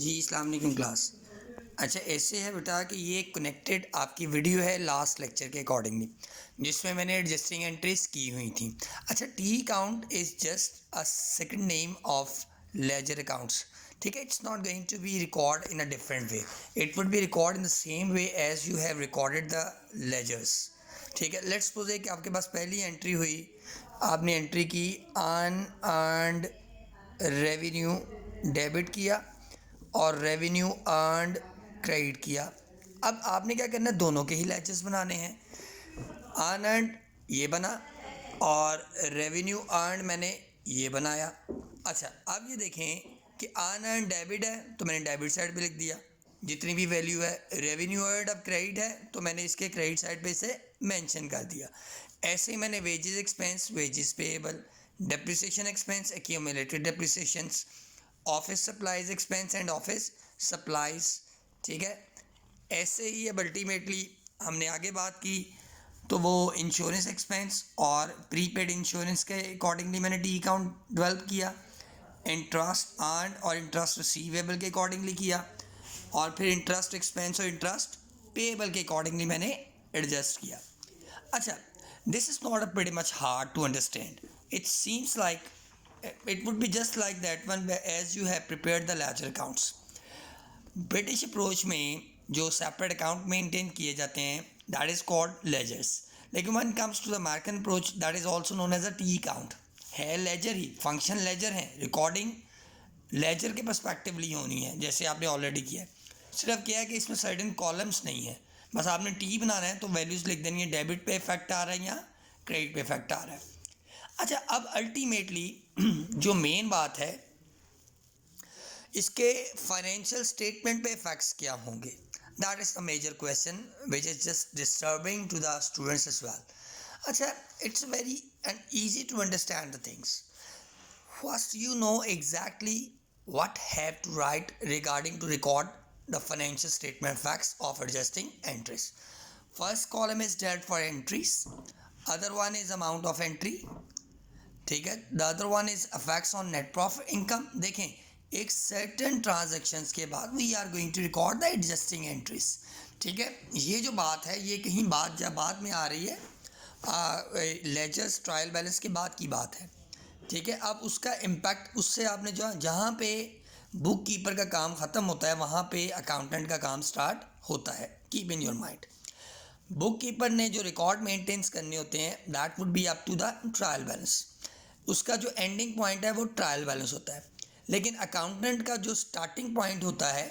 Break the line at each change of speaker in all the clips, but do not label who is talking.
जी अस्सलाम वालेकुम क्लास। अच्छा ऐसे है बेटा कि ये कनेक्टेड आपकी वीडियो है लास्ट लेक्चर के अकॉर्डिंगली, जिसमें मैंने एडजस्टिंग एंट्रीज की हुई थी। अच्छा, T count is just a second name of ledger accounts. ठीक है, it's not going to be record in a different way, it would be record in the same way as you have recorded the ledgers. ठीक है, let's suppose कि आपके पास पहली entry हुई, आपने entry की अनअर्न्ड रेवेन्यू डेबिट किया और रेवेन्यू अर्नड क्रेडिट किया। अब आपने क्या करना है, दोनों के ही लेजर्स बनाने हैं। अनअर्न्ड ये बना और रेवेन्यू अर्नड मैंने ये बनाया। अच्छा, अब ये देखें कि अनअर्न्ड डेबिट है तो मैंने डेबिट साइड पे लिख दिया जितनी भी वैल्यू है। रेवेन्यू अर्नड अब क्रेडिट है तो मैंने इसके क्रेडिट साइड पे इसे मेंशन कर दिया। ऐसे ही मैंने wages expense, wages payable, depreciation expense, accumulated depreciations, office supplies expense and office supplies. ठीक है, ऐसे ही अब अल्टीमेटली हमने आगे बात की तो वो इंश्योरेंस एक्सपेंस और प्रीपेड इंश्योरेंस के अकॉर्डिंगली मैंने टी अकाउंट डेवलप किया। इंटरेस्ट अर्न और इंटरेस्ट रिसीवेबल के अकॉर्डिंगली किया, और फिर इंटरेस्ट एक्सपेंस और इंटरेस्ट पेएबल के अकॉर्डिंगली मैंने एडजस्ट किया। अच्छा, this is not a pretty much hard to understand. It seems like it would be just like that one as you have prepared the ledger accounts. British approach में जो separate account maintain किए जाते हैं that is called ledgers, लेकिन one comes to the American approach that is also known as a T account. है ledger ही, function ledger है, recording ledger के पर्सपेक्टिवली होनी है जैसे आपने ऑलरेडी किया है। सिर्फ क्या है कि इसमें सर्टेन कॉलम्स नहीं है, बस आपने टी बनाना है तो वैल्यूज़ लिख देनी है, डेबिट पे इफेक्ट आ रहा है या क्रेडिट पे इफेक्ट आ रहा है। अच्छा, अब अल्टीमेटली जो मेन बात है इसके फाइनेंशियल स्टेटमेंट पे इफेक्ट्स क्या होंगे, that is the major question which is just disturbing to the students as well. अच्छा, it's very and easy to understand the things. First, you know exactly what have to write regarding to record the financial statement facts of adjusting entries. First column is debt for entries. Other one is amount of entry. ठीक है, the other one is effects on net profit income. देखें, एक certain transactions के बाद we are going to record the adjusting entries. ठीक है, ये जो बात है ये कहीं बाद में आ रही है, लेजर्स ट्रायल बैलेंस के बाद की बात है। ठीक है, अब उसका इम्पैक्ट उससे आपने जो जहाँ पे बुक कीपर का काम ख़त्म होता है वहाँ पे अकाउंटेंट का काम स्टार्ट होता है। Keep in your mind, book keeper ने जो रिकॉर्ड मेंटेन्स करने होते हैं that would be up to the trial balance, उसका जो एंडिंग पॉइंट है वो ट्रायल बैलेंस होता है। लेकिन अकाउंटेंट का जो स्टार्टिंग पॉइंट होता है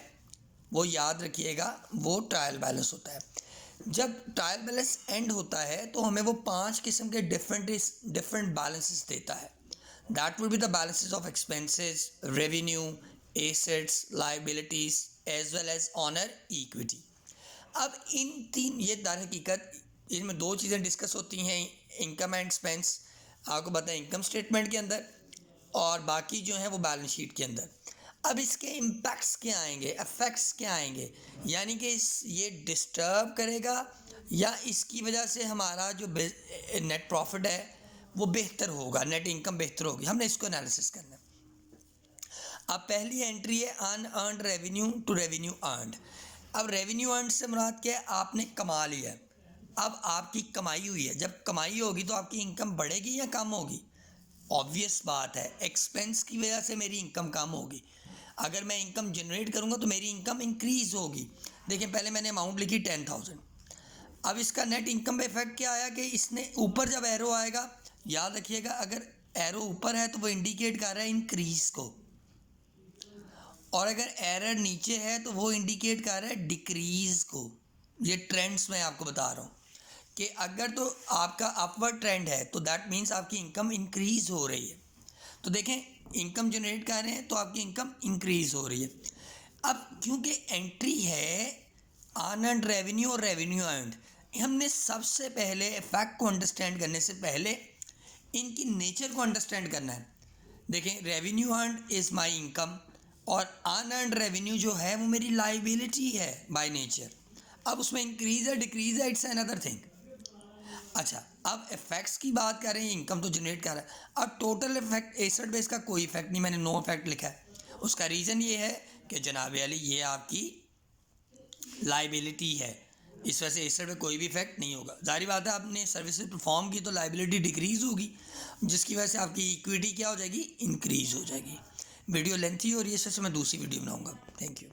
वो याद रखिएगा वो ट्रायल बैलेंस होता है। जब ट्रायल बैलेंस एंड होता है तो हमें वो 5 किस्म के डिफरेंट बैलेंसेस देता है। That would be the balances of expenses, revenue, assets, liabilities as well as honor equity. अब इन तीन, ये दर हकीकत इनमें दो चीज़ें डिस्कस होती हैं, इनकम एंड एक्सपेंस आपको पता है इनकम स्टेटमेंट के अंदर, और बाकी जो है वो बैलेंस शीट के अंदर। अब इसके इम्पैक्ट्स क्या आएंगे, इफेक्ट्स क्या आएंगे, यानी कि ये डिस्टर्ब करेगा या इसकी वजह से हमारा जो नेट प्रॉफिट है वो बेहतर होगा, नेट इनकम बेहतर होगी, हमने इसको एनालिसिस करना है। अब पहली एंट्री है unearned revenue to revenue earned. अब रेवेन्यू अर्नड से मुराद क्या है, आपने कमा लिया है, अब आपकी कमाई हुई है, जब कमाई होगी तो आपकी इनकम बढ़ेगी या कम होगी? ऑब्वियस बात है, एक्सपेंस की वजह से मेरी इनकम कम होगी। अगर मैं इनकम जनरेट करूँगा तो मेरी इनकम इंक्रीज़ होगी। देखिए, पहले मैंने अमाउंट लिखी 10,000, अब इसका नेट इनकम पे इफेक्ट क्या आया कि इसने ऊपर जब एरो आएगा, याद रखिएगा अगर एरो ऊपर है तो वो इंडिकेट कर रहा है इंक्रीज को, और अगर एरर नीचे है तो वो इंडिकेट कर रहा है डिक्रीज को। ये ट्रेंड्स मैं आपको बता रहा हूँ कि अगर तो आपका अपवर्ड ट्रेंड है तो दैट मीन्स आपकी इनकम इंक्रीज हो रही है। तो देखें, इनकम जनरेट कर रहे हैं तो आपकी इनकम इंक्रीज हो रही है। अब क्योंकि एंट्री है अनअर्न्ड रेवेन्यू और रेवेन्यू अर्न्ड, हमने सबसे पहले इफेक्ट को अंडरस्टैंड करने से पहले इनकी नेचर को अंडरस्टैंड करना है। देखें, revenue earned is my income और अनअर्न्ड रेवेन्यू जो है वो मेरी लाइबिलिटी है बाय नेचर। अब उसमें इंक्रीज है डिक्रीज है, इट्स अनदर थिंग। अच्छा, अब इफेक्ट्स की बात कर रहे हैं, इनकम तो जनरेट कर रहा है। अब टोटल इफेक्ट एसेट बेस का कोई इफेक्ट नहीं, मैंने नो इफेक्ट लिखा है। उसका रीज़न ये है कि जनाब अली ये आपकी लाइबिलिटी है, इस वजह से एसेट पे कोई भी इफेक्ट नहीं होगा। जाहिर बात है आपने सर्विसेज परफॉर्म की तो लाइबिलिटी डिक्रीज़ होगी, जिसकी वजह से आपकी इक्विटी क्या हो जाएगी, इंक्रीज़ हो जाएगी। वीडियो लेंथी हो रही है, इस वजह से मैं दूसरी वीडियो बनाऊँगा। Thank you.